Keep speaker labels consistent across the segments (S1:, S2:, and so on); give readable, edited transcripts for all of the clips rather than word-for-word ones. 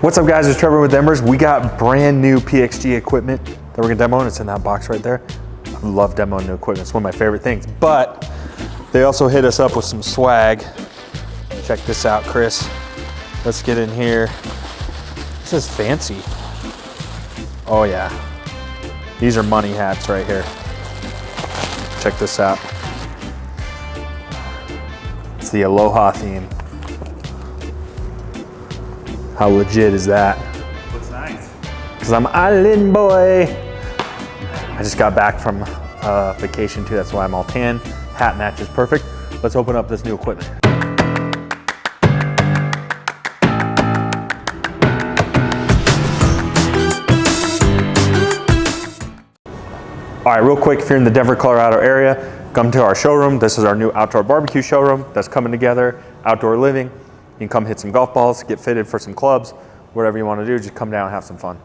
S1: What's up guys, it's Trevor with Embers. We got brand new PXG equipment that we're gonna demo, and it's in that box right there. I love demoing new equipment, it's one of my favorite things. But they also hit us up with some swag. Check this out, Chris. Let's get in here. This is fancy. Oh yeah. These are money hats right here. Check this out. It's the Aloha theme. How legit is that?
S2: Looks nice.
S1: Because I'm island boy. I just got back from vacation too, that's why I'm all tan. Hat match is perfect. Let's open up this new equipment. All right, real quick, if you're in the Denver, Colorado area, come to our showroom. This is our new outdoor barbecue showroom that's coming together, outdoor living. You can come hit some golf balls, get fitted for some clubs, whatever you want to do, just come down and have some fun.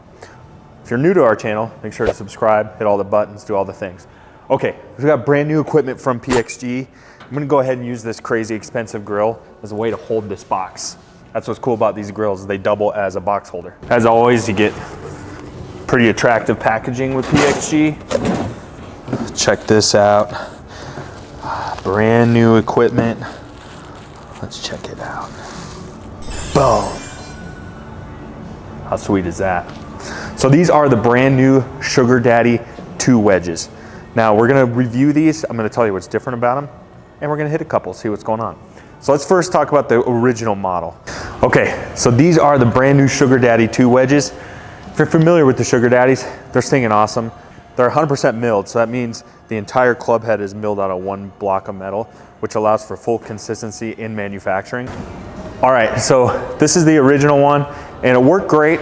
S1: If you're new to our channel, make sure to subscribe, hit all the buttons, do all the things. Okay, we got brand new equipment from PXG. I'm gonna go ahead and use this crazy expensive grill as a way to hold this box. That's what's cool about these grills, they double as a box holder. As always, you get pretty attractive packaging with PXG. Check this out. Brand new equipment. Let's check it out. Boom. How sweet is that? So these are the brand new Sugar Daddy II Wedges. Now we're gonna review these. I'm gonna tell you what's different about them, and we're gonna hit a couple, see what's going on. So let's first talk about the original model. Okay, so these are the brand new Sugar Daddy II Wedges. If you're familiar with the Sugar Daddies, they're stinging awesome. They're 100% milled, so that means the entire club head is milled out of one block of metal, which allows for full consistency in manufacturing. All right, so this is the original one, and it worked great,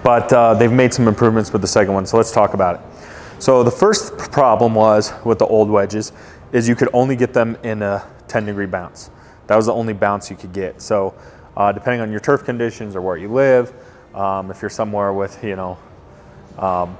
S1: but they've made some improvements with the second one, so let's talk about it. So the first problem was with the old wedges is you could only get them in a 10-degree bounce. That was the only bounce you could get. So depending on your turf conditions or where you live, if you're somewhere with,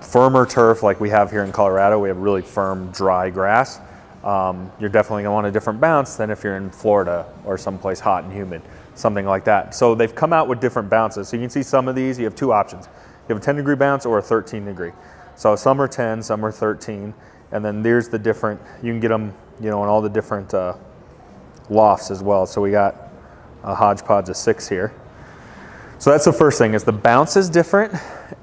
S1: firmer turf like we have here in Colorado, we have really firm, dry grass. You're definitely gonna want a different bounce than if you're in Florida or someplace hot and humid, something like that. So they've come out with different bounces. So you can see some of these, you have two options. You have a 10-degree bounce or a 13-degree. So some are 10, some are 13, and then there's the different, you can get them, in all the different lofts as well. So we got a hodgepodge of 6 here. So that's the first thing, is the bounce is different,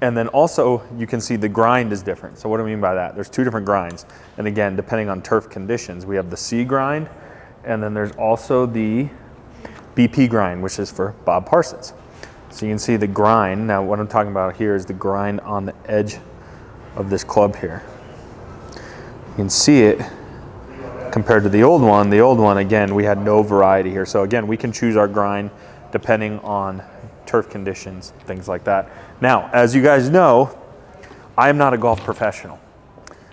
S1: and then also you can see the grind is different. So what do I mean by that? There's two different grinds. And again, depending on turf conditions, we have the C grind, and then there's also the BP grind, which is for Bob Parsons. So you can see the grind. Now what I'm talking about here is the grind on the edge of this club here. You can see it compared to the old one. The old one, again, we had no variety here. So again, we can choose our grind depending on turf conditions, things like that. Now, as you guys know, I am not a golf professional.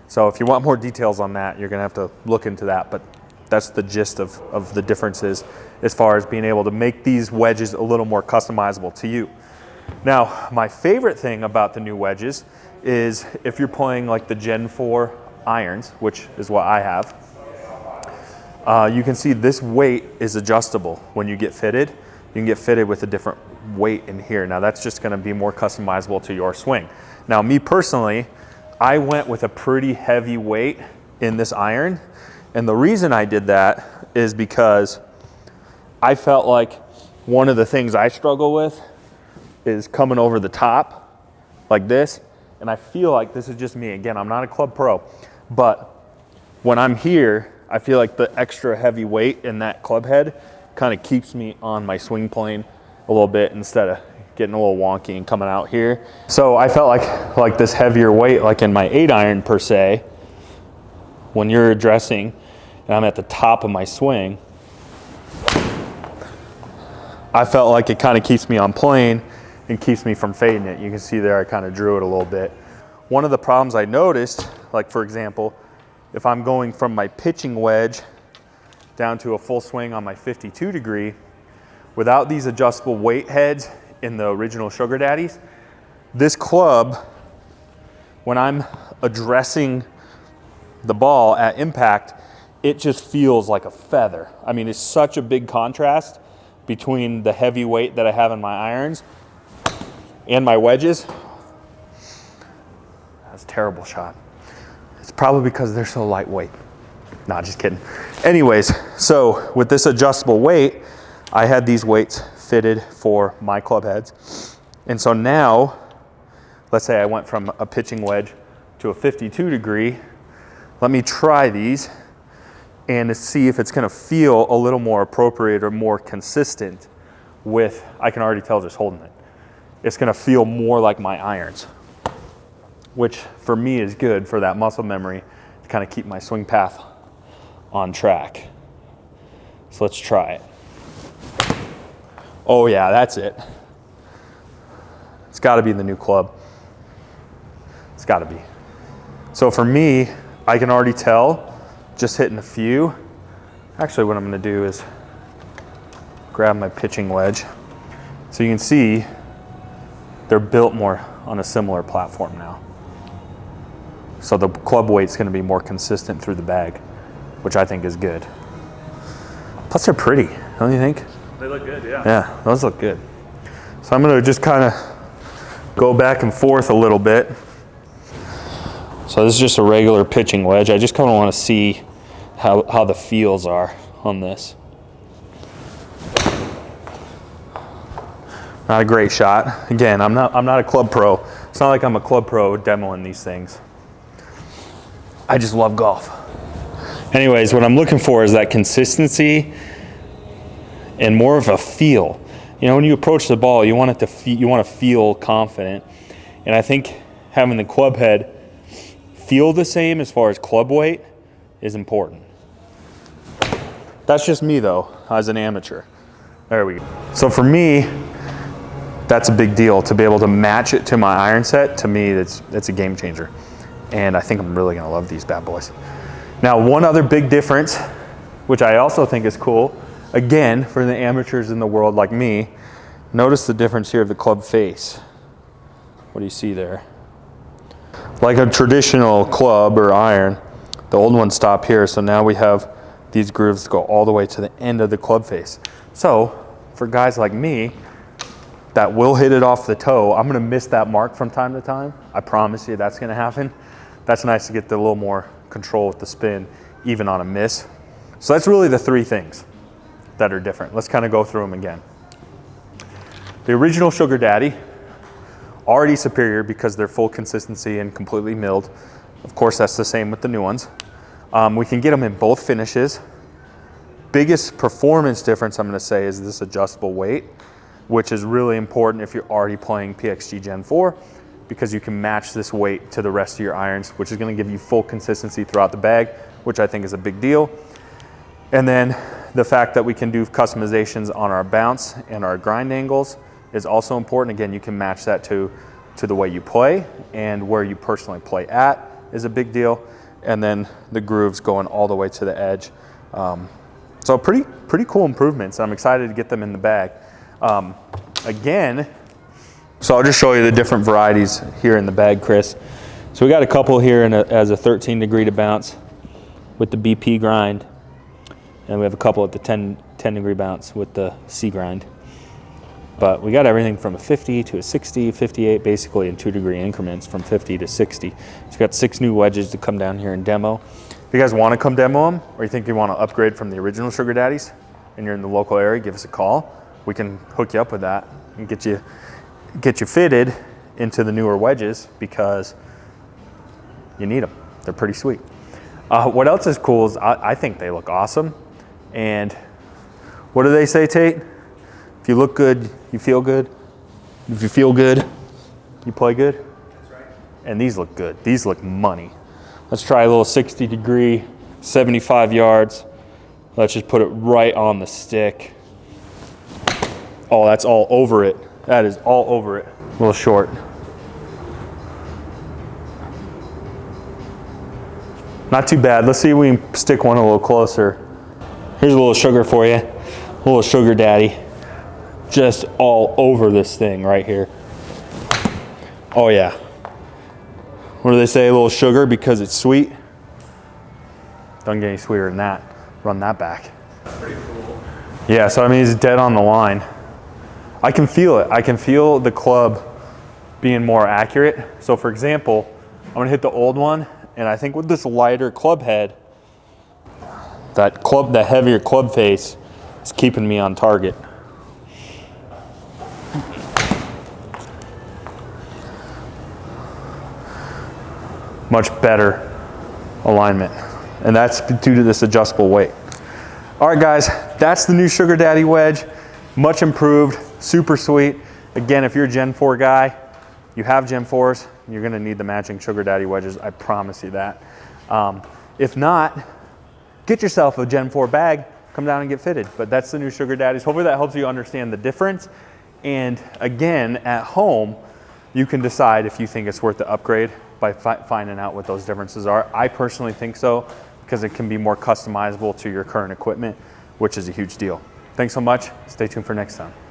S1: So if you want more details on that, you're gonna have to look into that, but that's the gist of the differences as far as being able to make these wedges a little more customizable to you. Now, my favorite thing about the new wedges is if you're playing like the Gen 4 irons, which is what I have, you can see this weight is adjustable when you get fitted. You can get fitted with a different weight in here. Now that's just gonna be more customizable to your swing. Now me personally, I went with a pretty heavy weight in this iron. And the reason I did that is because I felt like one of the things I struggle with is coming over the top like this. And I feel like, this is just me, again, I'm not a club pro, but when I'm here, I feel like the extra heavy weight in that club head kind of keeps me on my swing plane a little bit instead of getting a little wonky and coming out here. So I felt like this heavier weight, like in my 8-iron per se, when you're addressing and I'm at the top of my swing, I felt like it kind of keeps me on plane and keeps me from fading it. You can see there I kind of drew it a little bit. One of the problems I noticed, like for example, if I'm going from my pitching wedge down to a full swing on my 52-degree, without these adjustable weight heads in the original Sugar Daddies, this club, when I'm addressing the ball at impact, it just feels like a feather. I mean, it's such a big contrast between the heavy weight that I have in my irons and my wedges. That's a terrible shot. It's probably because they're so lightweight. Nah, just kidding. Anyways, so with this adjustable weight, I had these weights fitted for my club heads. And so now, let's say I went from a pitching wedge to a 52 degree. Let me try these and to see if it's gonna feel a little more appropriate or more consistent with, I can already tell just holding it. It's gonna feel more like my irons, which for me is good for that muscle memory to kind of keep my swing path on track. So let's try it. Oh yeah, that's it. It's gotta be the new club. It's gotta be. So for me, I can already tell just hitting a few. Actually, what I'm gonna do is grab my pitching wedge. So you can see they're built more on a similar platform now. So the club weight's gonna be more consistent through the bag, which I think is good. Plus they're pretty, don't you think?
S2: They look good, yeah.
S1: Yeah, those look good. So I'm gonna just kind of go back and forth a little bit. So this is just a regular pitching wedge. I just kind of want to see how the feels are on this. Not a great shot. Again, I'm not a club pro. It's not like I'm a club pro demoing these things. I just love golf. Anyways, what I'm looking for is that consistency and more of a feel. You know, when you approach the ball, you want it to you want to feel confident. And I think having the club head feel the same as far as club weight is important. That's just me though, as an amateur. There we go. So for me, that's a big deal to be able to match it to my iron set. To me, that's a game changer. And I think I'm really gonna love these bad boys. Now, one other big difference, which I also think is cool, again, for the amateurs in the world like me, notice the difference here of the club face. What do you see there? Like a traditional club or iron, the old ones stop here, so now we have these grooves that go all the way to the end of the club face. So, for guys like me, that will hit it off the toe, I'm gonna miss that mark from time to time. I promise you that's gonna happen. That's nice to get a little more control with the spin, even on a miss. So that's really the three things that are different. Let's kind of go through them again. The original Sugar Daddy, already superior because they're full consistency and completely milled. Of course, that's the same with the new ones. We can get them in both finishes. Biggest performance difference I'm gonna say is this adjustable weight, which is really important if you're already playing PXG Gen 4, because you can match this weight to the rest of your irons, which is gonna give you full consistency throughout the bag, which I think is a big deal. And then the fact that we can do customizations on our bounce and our grind angles is also important. Again, you can match that to the way you play, and where you personally play at is a big deal. And then the grooves going all the way to the edge. So pretty cool improvements. I'm excited to get them in the bag. Again, so I'll just show you the different varieties here in the bag, Chris. So we got a couple here as a 13 degree to bounce with the BP grind. And we have a couple at the 10 degree bounce with the C grind. But we got everything from a 50 to a 60, 58, basically in 2 degree increments from 50 to 60. So we got 6 new wedges to come down here and demo. If you guys want to come demo them, or you think you want to upgrade from the original Sugar Daddies, and you're in the local area, give us a call. We can hook you up with that and get you fitted into the newer wedges, because you need them. They're pretty sweet. What else is cool is I think they look awesome. And what do they say, Tate? If you look good, you feel good. If you feel good, you play good.
S2: That's right.
S1: And these look good. These look money. Let's try a little 60 degree, 75 yards. Let's just put it right on the stick. Oh, that's all over it. That is all over it. A little short. Not too bad. Let's see if we can stick one a little closer. Here's a little sugar for you. A little Sugar Daddy. Just all over this thing right here. Oh yeah. What do they say? A little sugar because it's sweet? Don't get any sweeter than that. Run that back.
S2: That's pretty cool.
S1: Yeah, so I mean, it's dead on the line. I can feel it. I can feel the club being more accurate. So for example, I'm gonna hit the old one, and I think with this lighter club head, that heavier club face is keeping me on target. Much better alignment. And that's due to this adjustable weight. All right guys, that's the new Sugar Daddy wedge. Much improved, super sweet. Again, if you're a Gen 4 guy, you have Gen 4s, you're gonna need the matching Sugar Daddy wedges, I promise you that. If not, get yourself a Gen 4 bag, come down and get fitted. But that's the new Sugar Daddies. Hopefully that helps you understand the difference. And again, at home, you can decide if you think it's worth the upgrade by finding out what those differences are. I personally think so, because it can be more customizable to your current equipment, which is a huge deal. Thanks so much. Stay tuned for next time.